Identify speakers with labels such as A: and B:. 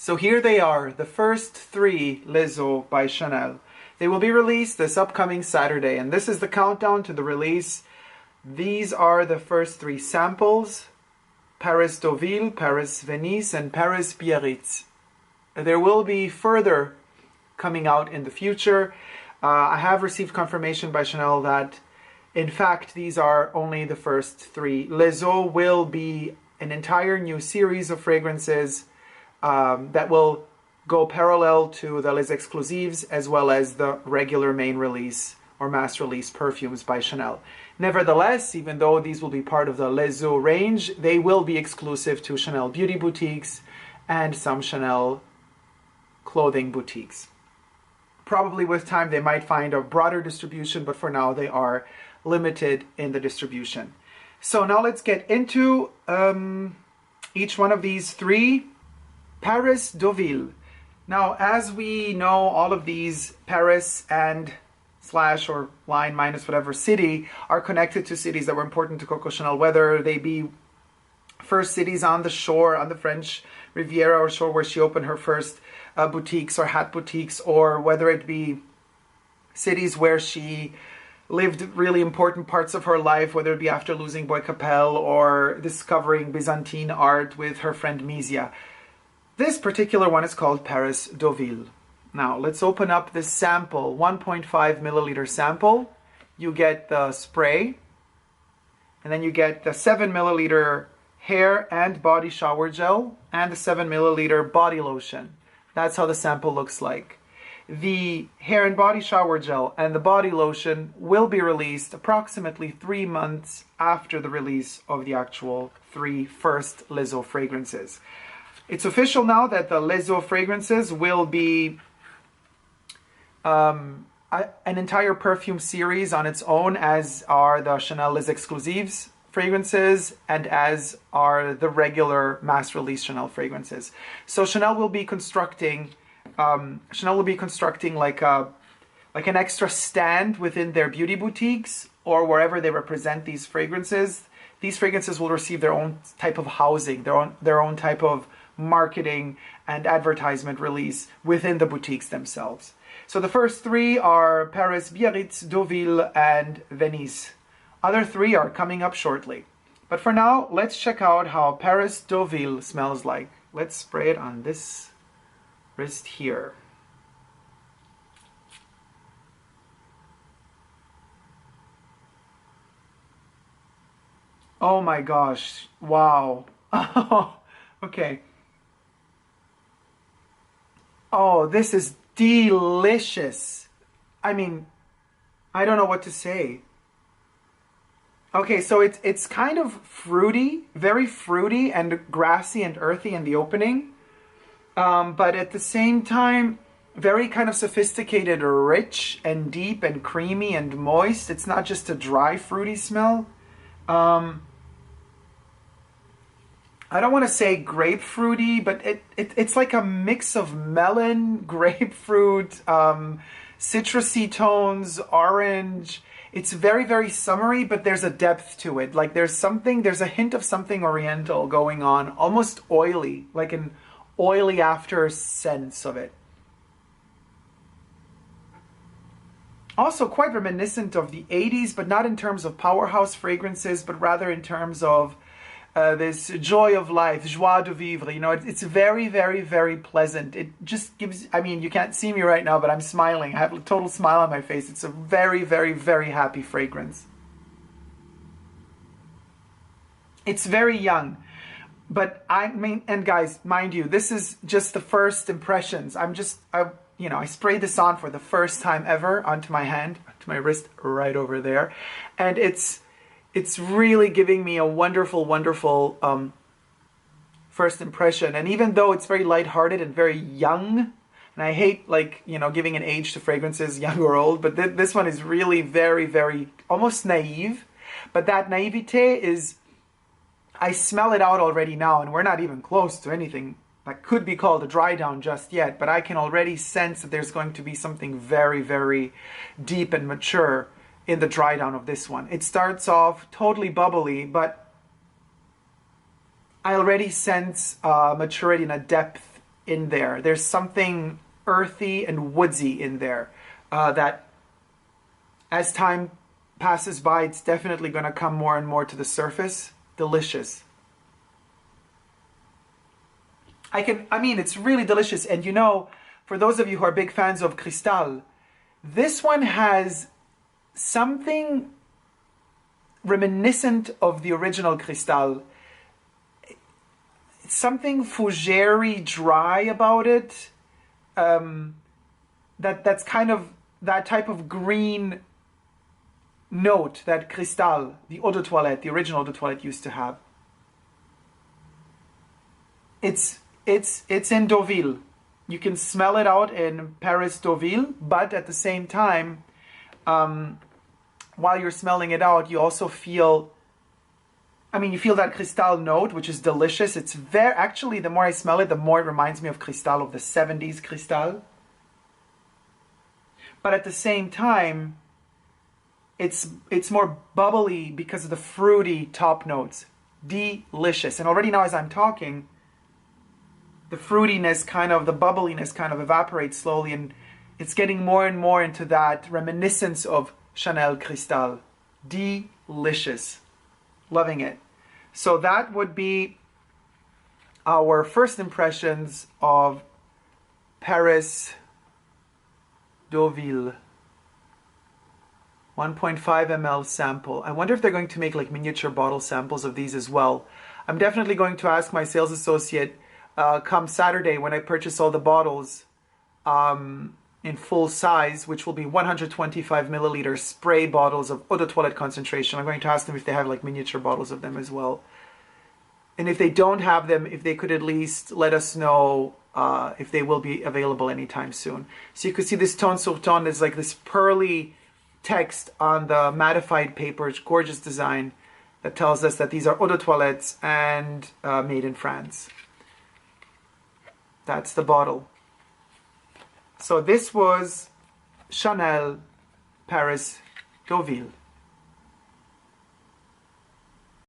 A: So here they are, the first 3 Les Eaux by Chanel. They will be released this upcoming Saturday, and this is the countdown to the release. These are the first 3 samples: Paris-Deauville, Paris-Venice, and Paris-Biarritz. There will be further coming out in the future. I have received confirmation by Chanel that, in fact, these are only the first 3. Les Eaux will be an entire new series of fragrances that will go parallel to the Les Exclusives as well as the regular main release or mass release perfumes by Chanel. Nevertheless, even though these will be part of the Les Eaux range, they will be exclusive to Chanel beauty boutiques and some Chanel clothing boutiques. Probably with time they might find a broader distribution, but for now they are limited in the distribution. So now let's get into each one of these 3. Paris-Deauville. Now, as we know, all of these Paris and slash or line minus whatever city are connected to cities that were important to Coco Chanel, whether they be first cities on the shore, on the French Riviera or shore where she opened her first boutiques or hat boutiques, or whether it be cities where she lived really important parts of her life, whether it be after losing Bois Capel or discovering Byzantine art with her friend Misia. This particular one is called Paris-Deauville. Now, let's open up this sample, 1.5 milliliter sample. You get the spray, and then you get the 7 milliliter hair and body shower gel, and the 7 milliliter body lotion. That's how the sample looks like. The hair and body shower gel and the body lotion will be released approximately 3 months after the release of the actual 3 first Les Eaux fragrances. It's official now that the Les Eaux fragrances will be an entire perfume series on its own, as are the Chanel Les Exclusives fragrances and as are the regular mass release Chanel fragrances. So Chanel will be constructing like an extra stand within their beauty boutiques or wherever they represent these fragrances. These fragrances will receive their own type of housing, their own type of marketing and advertisement release within the boutiques themselves. So the first 3 are Paris, Biarritz, Deauville, and Venice. Other 3 are coming up shortly. But for now, let's check out how Paris-Deauville smells like. Let's spray it on this wrist here. Oh my gosh, wow. Okay. Oh, this is delicious. I mean, I don't know what to say. Okay, so it's kind of fruity, very fruity and grassy and earthy in the opening. But at the same time, very kind of sophisticated, rich and deep and creamy and moist. It's not just a dry, fruity smell. I don't want to say grapefruity, but it's like a mix of melon, grapefruit, citrusy tones, orange. It's very, very summery, but there's a depth to it. Like there's a hint of something oriental going on, almost oily, like an oily after sense of it. Also quite reminiscent of the 80s, but not in terms of powerhouse fragrances, but rather in terms of this joy of life, joie de vivre. You know, it's very, very, very pleasant. It just gives, I mean, you can't see me right now, but I'm smiling. I have a total smile on my face. It's a very, very, very happy fragrance. It's very young. But I mean, and guys, mind you, this is just the first impressions. I sprayed this on for the first time ever onto my hand, onto my wrist right over there. And it's really giving me a wonderful, wonderful first impression. And even though it's very lighthearted and very young, and I hate giving an age to fragrances, young or old, but this one is really very, very, almost naive. But that naivete is, I smell it out already now, and we're not even close to anything that could be called a dry down just yet, but I can already sense that there's going to be something very, very deep and mature in the dry down of this one. It starts off totally bubbly, but I already sense maturity and a depth in there. There's something earthy and woodsy in there that as time passes by, it's definitely going to come more and more to the surface. Delicious. I mean, it's really delicious. And you know, for those of you who are big fans of Cristal, this one has something reminiscent of the original Cristal. Something fougere dry about it. That's kind of that type of green note that Cristal, the Eau de Toilette, the original Eau de Toilette used to have. It's in Deauville. You can smell it out in Paris-Deauville, but at the same time, while you're smelling it out, you also feel, you feel that Cristal note, which is delicious. It's actually, the more I smell it, the more it reminds me of Cristal, of the 70s Cristal. But at the same time, it's more bubbly because of the fruity top notes. Delicious. And already now as I'm talking, the fruitiness, the bubbliness kind of evaporates slowly, and it's getting more and more into that reminiscence of Chanel Cristal. Delicious. Loving it. So that would be our first impressions of Paris-Deauville. 1.5 ml sample. I wonder if they're going to make like miniature bottle samples of these as well. I'm definitely going to ask my sales associate come Saturday when I purchase all the bottles in full size, which will be 125 milliliter spray bottles of Eau de Toilette concentration. I'm going to ask them if they have like miniature bottles of them as well. And if they don't have them, if they could at least let us know if they will be available anytime soon. So you can see this ton sur ton. There's like this pearly text on the mattified paper. It's gorgeous design that tells us that these are Eau de Toilettes and made in France. That's the bottle. So this was Chanel Paris-Deauville.